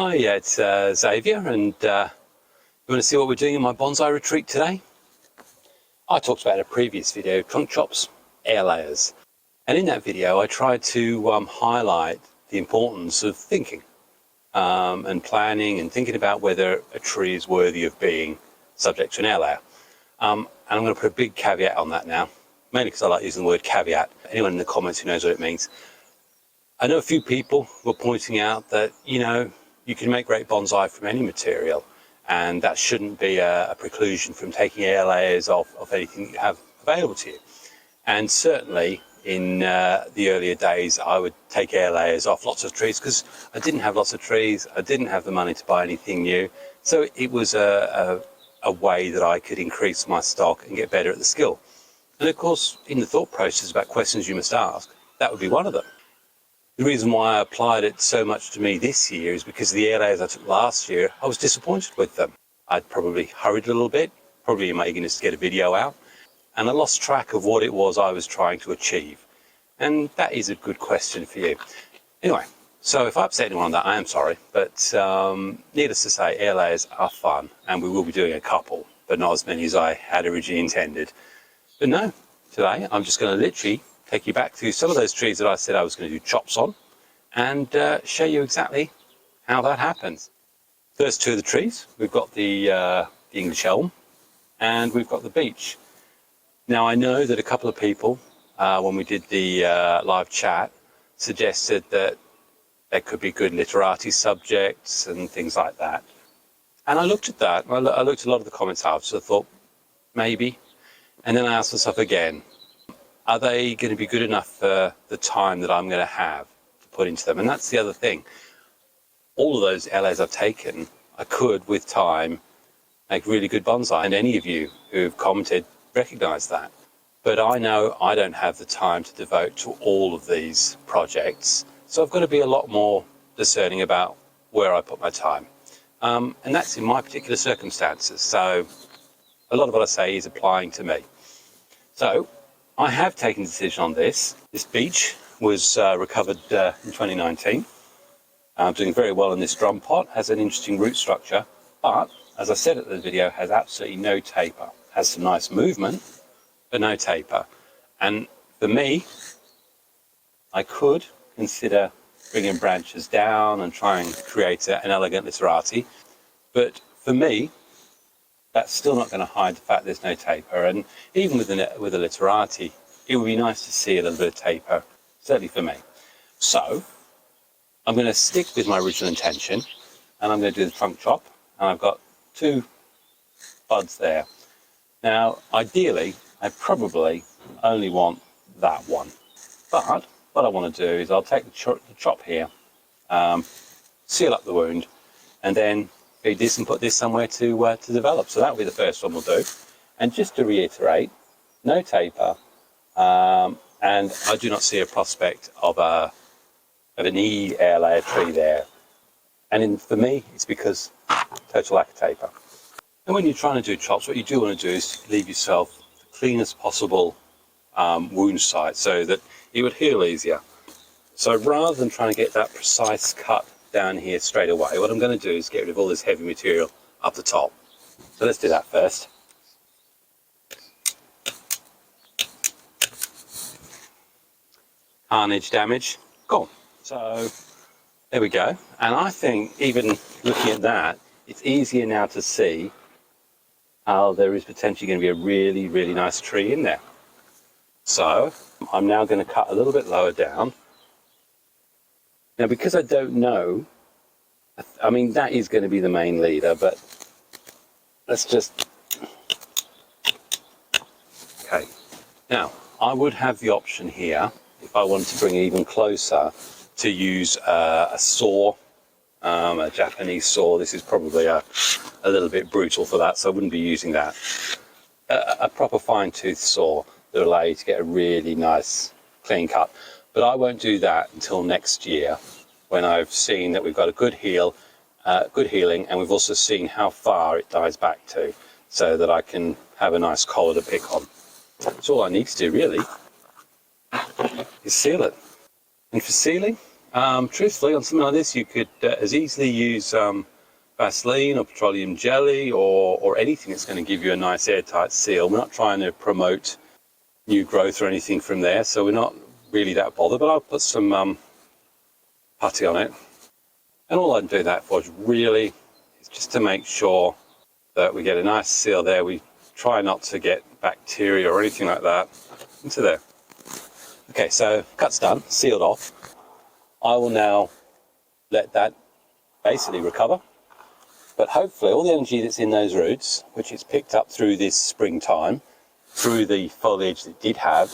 Hi, it's Xavier, and you want to see what we're doing in my bonsai retreat today? I talked about in a previous video, trunk chops, air layers. And in that video, I tried to highlight the importance of thinking and planning and thinking about whether a tree is worthy of being subject to an air layer. And I'm going to put a big caveat on that now, mainly because I like using the word caveat. Anyone in the comments who knows what it means. I know a few people were pointing out that, you can make great bonsai from any material, and that shouldn't be a preclusion from taking air layers off of anything that you have available to you. And certainly in the earlier days, I would take air layers off lots of trees because I didn't have lots of trees. I didn't have the money to buy anything new. So it was a way that I could increase my stock and get better at the skill. And of course, in the thought process about questions you must ask, that would be one of them. The reason why I applied it so much to me this year is because the air layers I took last year, I was disappointed with them. I'd probably hurried a little bit, probably in my eagerness to get a video out, and I lost track of what it was I was trying to achieve. And that is a good question for you. Anyway, so if I upset anyone on that, I am sorry, but needless to say, air layers are fun, and we will be doing a couple, but not as many as I had originally intended. But no, today I'm just going to literally take you back to some of those trees that I said I was going to do chops on and show you exactly how that happens. First two of the trees, we've got the English Elm and we've got the Beech. Now I know that a couple of people, when we did the live chat, suggested that there could be good literati subjects and things like that. And I looked at that, I looked at a lot of the comments after, so I thought, maybe. And then I asked myself again, are they going to be good enough for the time that I'm going to have to put into them? And that's the other thing. All of those LAs I've taken, I could, with time, make really good bonsai. And any of you who've commented recognize that. But I know I don't have the time to devote to all of these projects. So I've got to be a lot more discerning about where I put my time. And that's in my particular circumstances. So a lot of what I say is applying to me. So I have taken a decision on this. This Beech was recovered in 2019. Doing very well in this drum pot, has an interesting root structure, but as I said at the video, has absolutely no taper. Has some nice movement, but no taper. And for me, I could consider bringing branches down and try and create an elegant literati, but for me, that's still not going to hide the fact there's no taper. And even with a literati, it would be nice to see a little bit of taper, certainly for me. So I'm going to stick with my original intention, and I'm going to do the trunk chop. And I've got two buds there. Now, ideally, I probably only want that one. But what I want to do is I'll take the chop here, seal up the wound, and then feed this and put this somewhere to develop. So that'll be the first one we'll do. And just to reiterate, no taper, and I do not see a prospect of an E air layer tree there. And for me, it's because total lack of taper. And when you're trying to do chops, what you do want to do is leave yourself the cleanest possible wound site so that it would heal easier. So rather than trying to get that precise cut down here straight away, what I'm going to do is get rid of all this heavy material up the top. So let's do that first. Carnage damage, gone. So there we go. And I think even looking at that, it's easier now to see how there is potentially going to be a really, really nice tree in there. So I'm now going to cut a little bit lower down. Now, because I don't know, I mean, that is going to be the main leader, but let's just... Okay. Now, I would have the option here, if I wanted to bring it even closer, to use a saw, a Japanese saw. This is probably a little bit brutal for that, so I wouldn't be using that. A proper fine-tooth saw that will allow you to get a really nice, clean cut. But I won't do that until next year, when I've seen that we've got a good healing, and we've also seen how far it dies back to, so that I can have a nice collar to pick on. So all I need to do really is seal it. And for sealing, Truthfully, on something like this, you could as easily use Vaseline or petroleum jelly or anything that's going to give you a nice airtight seal. We're not trying to promote new growth or anything from there, so we're not really that bothered, but I'll put some putty on it. And all I'm doing that for is just to make sure that we get a nice seal there. We try not to get bacteria or anything like that into there. Okay, so cut's done, sealed off. I will now let that basically recover. But hopefully all the energy that's in those roots, which is picked up through this springtime, through the foliage that it did have,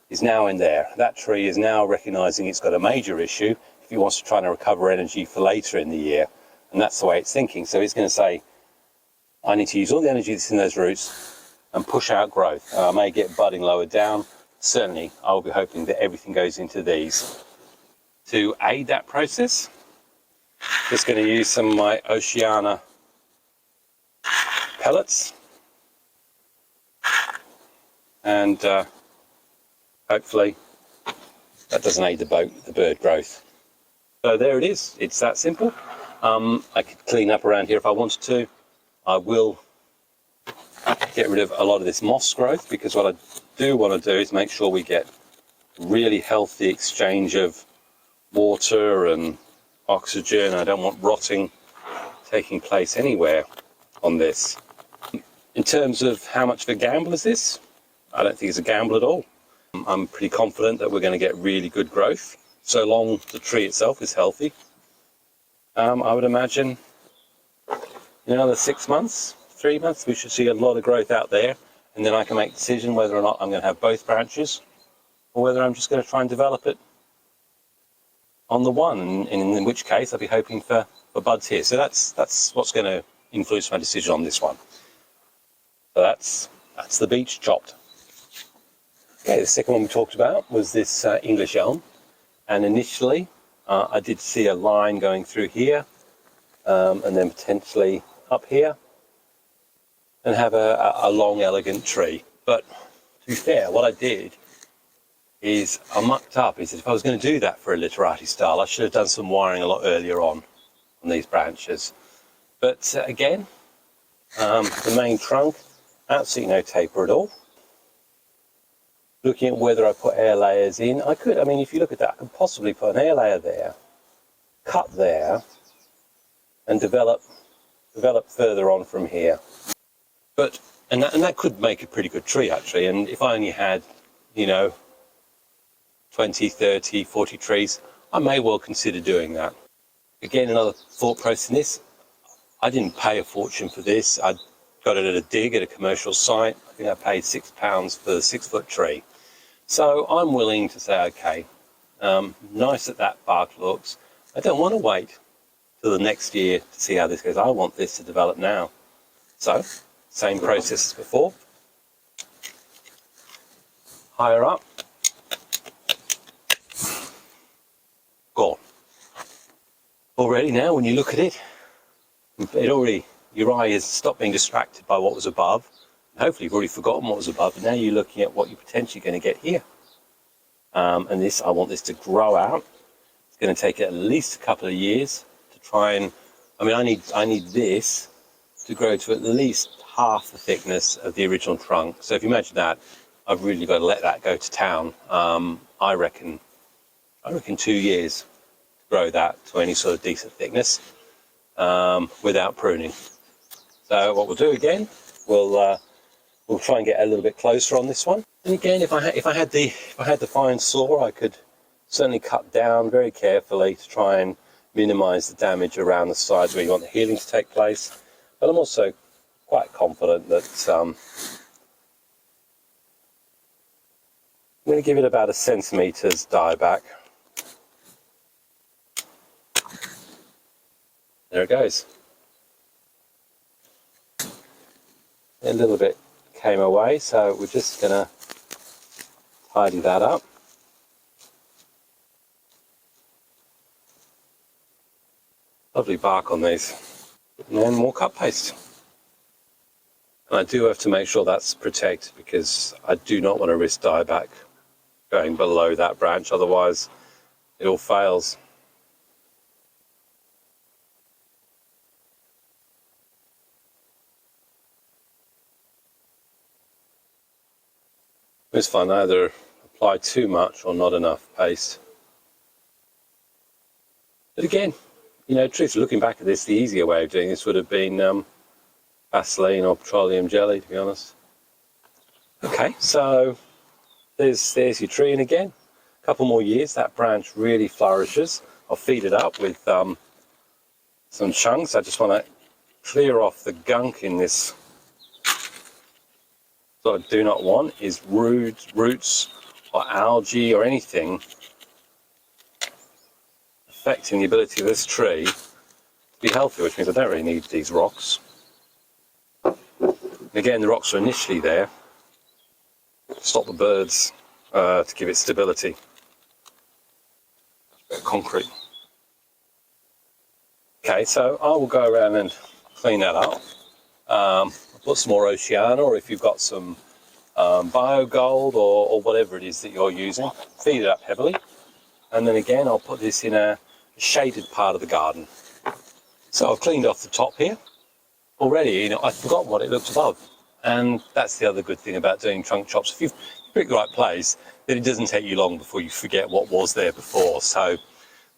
is now in there. That tree is now recognizing it's got a major issue if it wants to try and recover energy for later in the year. And that's the way it's thinking. So it's going to say, I need to use all the energy that's in those roots and push out growth. I may get budding lower down. Certainly, I will be hoping that everything goes into these. To aid that process, just going to use some of my Oceana pellets. And hopefully that doesn't aid the bird growth. So there it is. It's that simple. I could clean up around here if I wanted to. I will get rid of a lot of this moss growth, because what I do want to do is make sure we get really healthy exchange of water and oxygen. I don't want rotting taking place anywhere on this. In terms of how much of a gamble is this, I don't think it's a gamble at all. I'm pretty confident that we're going to get really good growth, so long the tree itself is healthy. I would imagine in another 6 months, 3 months, we should see a lot of growth out there, and then I can make a decision whether or not I'm going to have both branches, or whether I'm just going to try and develop it on the one, and in which case I'll be hoping for buds here. So that's what's going to influence my decision on this one. So that's the beech chopped. Okay, the second one we talked about was this English Elm, and initially I did see a line going through here, and then potentially up here, and have a long, elegant tree. But to be fair, what I did is I mucked up. He said if I was going to do that for a literati style, I should have done some wiring a lot earlier on these branches. But again, the main trunk, absolutely no taper at all. Looking at whether I put air layers in, I could. I mean, if you look at that, I could possibly put an air layer there, cut there, and develop further on from here. But and that could make a pretty good tree actually. And if I only had, 20, 30, 40 trees, I may well consider doing that. Again, another thought process in this, I didn't pay a fortune for this. I got it at a dig at a commercial site. I think I paid £6 for the 6-foot tree. So I'm willing to say, okay, nice that bark looks. I don't want to wait till the next year to see how this goes. I want this to develop now. So, same process as before. Higher up. Gone. Already now, when you look at it, your eye has stopped being distracted by what was above. Hopefully you've already forgotten what was above, and now you're looking at what you're potentially going to get here. And this, I want this to grow out. It's going to take at least a couple of years to try and, I need this to grow to at least half the thickness of the original trunk. So if you imagine that, I've really got to let that go to town. I reckon 2 years to grow that to any sort of decent thickness without pruning. So what we'll do again, we'll try and get a little bit closer on this one. And again, if I had the fine saw, I could certainly cut down very carefully to try and minimise the damage around the sides where you want the healing to take place. But I'm also quite confident that I'm going to give it about 1 centimetre's dieback. There it goes. A little bit came away, so we're just going to tidy that up. Lovely bark on these. And then more cut paste. And I do have to make sure that's protected, because I do not want to risk dieback going below that branch, otherwise it all fails. It's fine, either apply too much or not enough paste. But again, you know, truthfully, looking back at this, the easier way of doing this would have been Vaseline or petroleum jelly, to be honest. Okay, so there's your tree, and again, a couple more years, that branch really flourishes. I'll feed it up with some chunks. I just want to clear off the gunk in this. What I do not want is roots or algae or anything affecting the ability of this tree to be healthy, which means I don't really need these rocks. And again, the rocks are initially there to stop the birds, to give it stability. A bit of concrete. Okay, so I will go around and clean that up. Put some more Oceana, or if you've got some Bio Gold or whatever it is that you're using, feed it up heavily. And then again, I'll put this in a shaded part of the garden. So I've cleaned off the top here. Already, you know, I forgot what it looked above. And that's the other good thing about doing trunk chops. If you've picked the right place, then it doesn't take you long before you forget what was there before. So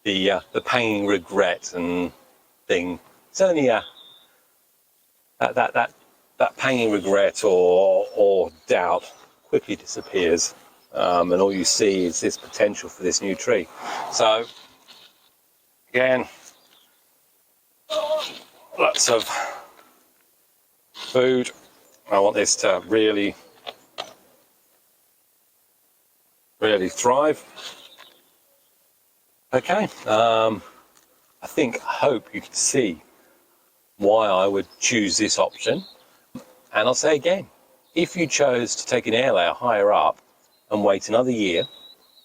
the pain, regret and thing, it's only that pain, regret or doubt quickly disappears, and all you see is this potential for this new tree. So again, lots of food. I want this to really thrive. Okay, I hope you can see why I would choose this option. And I'll say again, if you chose to take an air layer higher up and wait another year,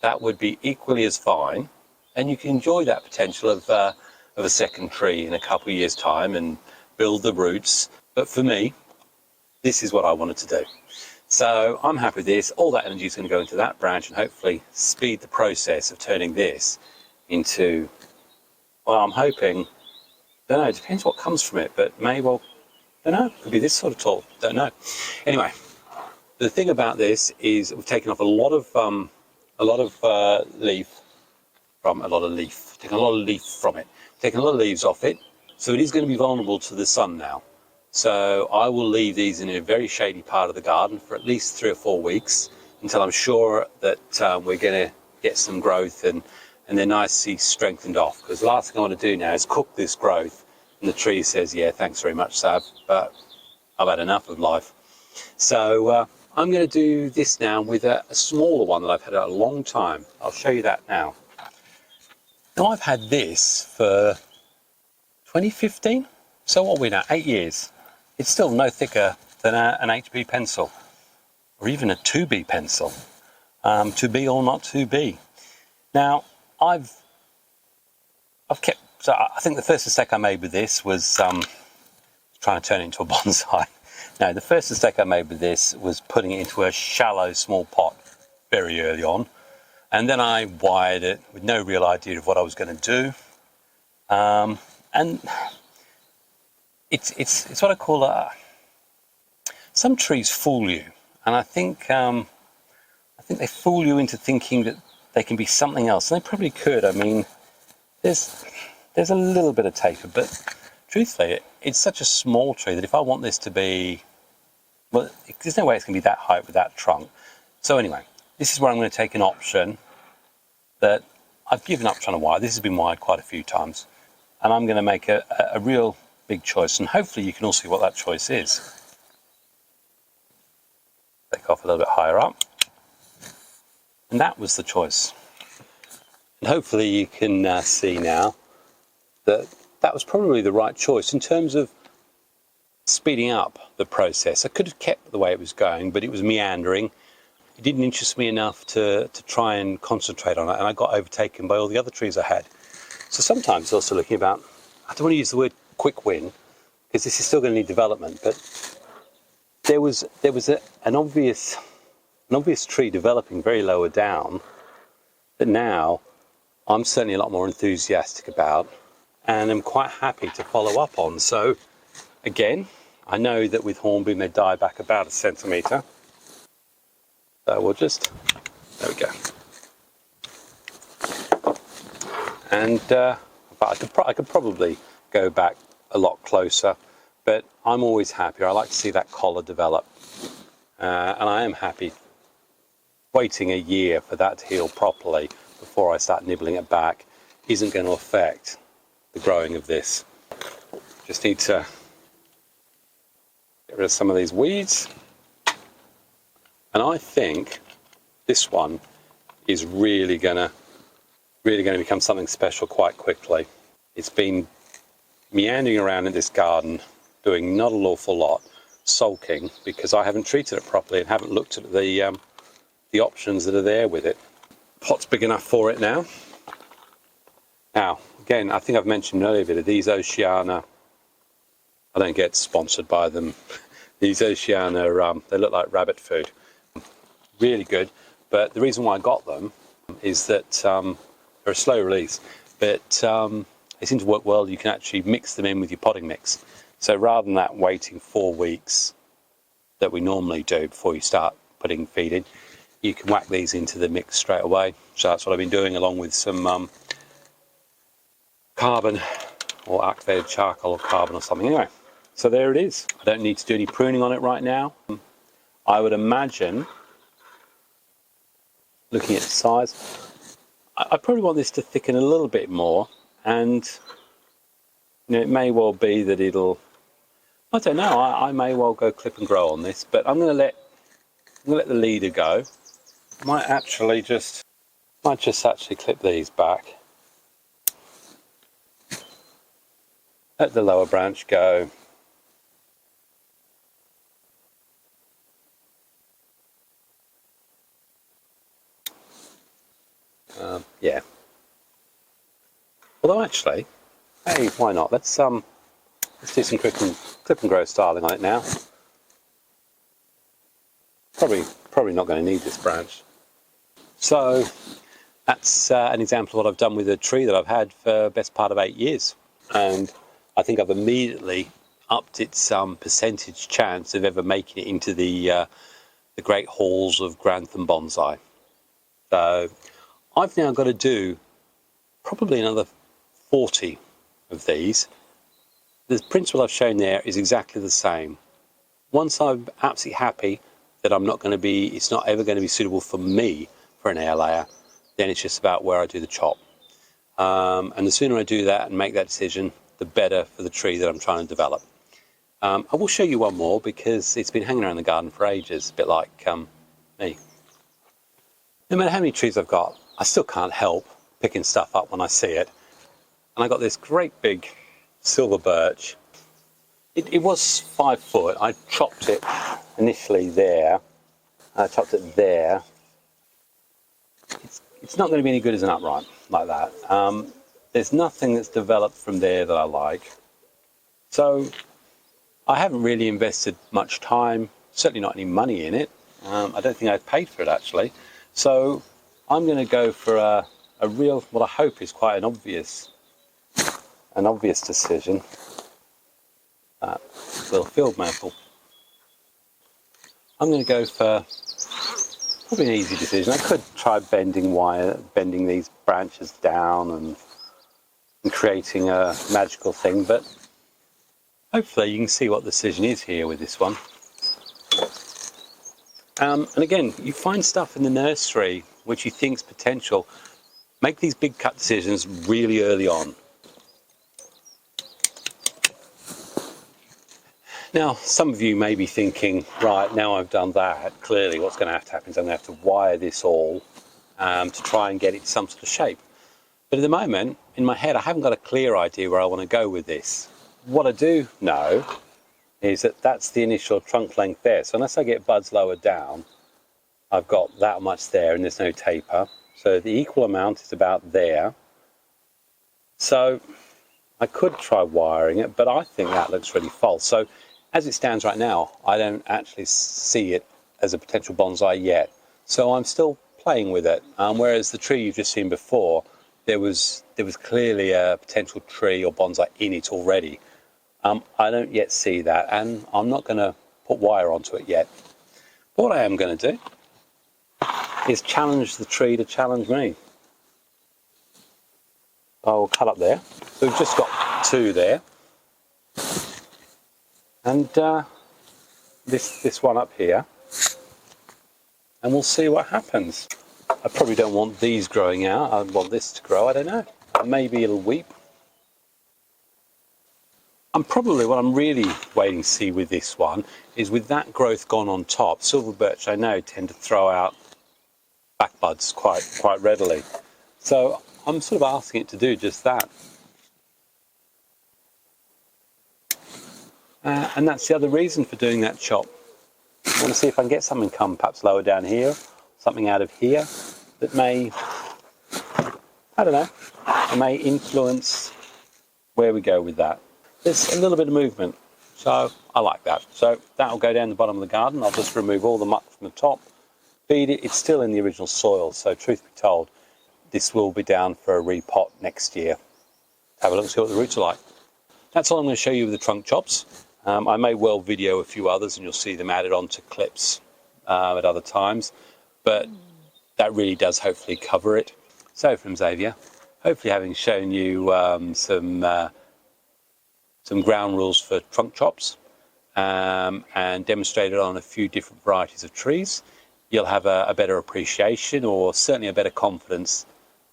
that would be equally as fine, and you can enjoy that potential of a second tree in a couple of years' time and build the roots. But for me, this is what I wanted to do. So I'm happy with this. All that energy is going to go into that branch and hopefully speed the process of turning this into, well, I'm hoping, don't know, it depends what comes from it, but may well, don't know, could be this sort of tall, don't know. Anyway, the thing about this is we've taken off a lot of leaf from leaves off it, so it is going to be vulnerable to the sun now. So I will leave these in a very shady part of the garden for at least 3 or 4 weeks until I'm sure that we're going to get some growth and they're nicely strengthened off. Because the last thing I want to do now is cook this growth and the tree says, yeah, thanks very much, Sav, but I've had enough of life. So I'm going to do this now with a smaller one that I've had a long time. I'll show you that now. Now I've had this for 2015, so what are we now, 8 years. It's still no thicker than an HB pencil, or even a 2B pencil, to be or not to be. Now, I've kept, so I think the first mistake I made with this was trying to turn it into a bonsai. No, the first mistake I made with this was putting it into a shallow, small pot very early on, and then I wired it with no real idea of what I was going to do, and it's what I call some trees fool you, and I think they fool you into thinking that they can be something else, and they probably could. I mean, there's a little bit of taper, but truthfully, it's such a small tree that if I want this to be, well, there's no way it's going to be that height with that trunk. So anyway, this is where I'm going to take an option that I've given up trying to wire. This has been wired quite a few times, and I'm going to make a real big choice, and hopefully you can all see what that choice is. Take off a little bit higher up, and that was the choice. And hopefully you can see now that that was probably the right choice in terms of speeding up the process. I could have kept the way it was going, but it was meandering. It didn't interest me enough to try and concentrate on it, and I got overtaken by all the other trees I had. So sometimes also looking about, I don't want to use the word quick win, because this is still going to need development, but there was an obvious tree developing very lower down that now I'm certainly a lot more enthusiastic about, and I'm quite happy to follow up on. So again, I know that with Hornbeam they die back about 1 centimetre. So we'll just, there we go. And I could probably go back a lot closer, but I'm always happier. I like to see that collar develop. And I am happy waiting a year for that to heal properly before I start nibbling it back isn't going to affect the growing of this. Just need to get rid of some of these weeds. And I think this one is really going to become something special quite quickly. It's been meandering around in this garden, doing not an awful lot, sulking because I haven't treated it properly and haven't looked at the options that are there with it. Pot's big enough for it now. Now, again, I think I've mentioned earlier that these Oceana, I don't get sponsored by them. These Oceana, they look like rabbit food. Really good, but the reason why I got them is that they're a slow release, but they seem to work well. You can actually mix them in with your potting mix. So rather than that waiting 4 weeks that we normally do before you start putting feed in, you can whack these into the mix straight away. So that's what I've been doing, along with some carbon or activated charcoal or carbon or something. Anyway, so there it is. I don't need to do any pruning on it right now. I would imagine, looking at the size, I probably want this to thicken a little bit more, and you know, it may well be that it'll, I don't know, I may well go clip and grow on this, but I'm going to let the leader go. Might just actually clip these back. Let the lower branch go. Yeah. Although actually, hey, why not? Let's do some clip and grow styling on it now. Probably not going to need this branch. So that's an example of what I've done with a tree that I've had for the best part of 8 years, and I think I've immediately upped its percentage chance of ever making it into the great halls of Grantham bonsai. So I've now got to do probably another 40 of these. The principle I've shown there is exactly the same. Once I'm absolutely happy that it's not ever going to be suitable for me for an air layer, then it's just about where I do the chop. And the sooner I do that and make that decision, the better for the tree that I'm trying to develop. I will show you one more because it's been hanging around the garden for ages, a bit like me. No matter how many trees I've got, I still can't help picking stuff up when I see it. And I got this great big silver birch. It was 5 foot. I chopped it initially there. I chopped it there. It's not going to be any good as an upright like that. There's nothing that's developed from there that I like. So I haven't really invested much time, certainly not any money in it. I don't think I paid for it actually. So I'm going to go for a real, what I hope is quite an obvious decision. Little field maple. I'm going to go for probably an easy decision. I could try bending these branches down and creating a magical thing, but hopefully you can see what the decision is here with this one. And again, you find stuff in the nursery which you think's potential. Make these big cut decisions really early on. Now, some of you may be thinking, right, now I've done that, clearly what's going to happen is I'm going to have to wire this all to try and get it some sort of shape. But at the moment, in my head, I haven't got a clear idea where I want to go with this. What I do know is that that's the initial trunk length there. So unless I get buds lower down, I've got that much there and there's no taper. So the equal amount is about there. So I could try wiring it, but I think that looks really false. So as it stands right now, I don't actually see it as a potential bonsai yet. So I'm still playing with it. Whereas the tree you've just seen before, there was clearly a potential tree or bonsai in it already. I don't yet see that, and I'm not going to put wire onto it yet. But what I am going to do is challenge the tree to challenge me. I will cut up there. So we've just got 2 there. And this one up here. And we'll see what happens. I probably don't want these growing out. I want this to grow, I don't know. Maybe it'll weep. What I'm really waiting to see with this one is with that growth gone on top, silver birch I know tend to throw out back buds quite readily. So I'm sort of asking it to do just that. And that's the other reason for doing that chop. I want to see if I can get something come perhaps lower down here, something out of here that may, I don't know, it may influence where we go with that. There's a little bit of movement, so I like that. So that'll go down the bottom of the garden. I'll just remove all the muck from the top, feed it. It's still in the original soil, so truth be told, this will be down for a repot next year. Have a look and see what the roots are like. That's all I'm going to show you with the trunk chops. I may well video a few others and you'll see them added onto clips at other times, but that really does hopefully cover it. So from Xavier, hopefully having shown you some ground rules for trunk chops and demonstrated on a few different varieties of trees, you'll have a better appreciation or certainly a better confidence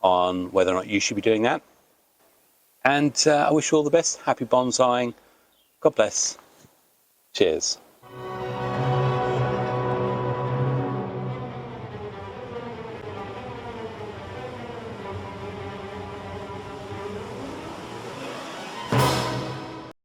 on whether or not you should be doing that. And I wish you all the best. Happy bonsaiing. God bless. Cheers.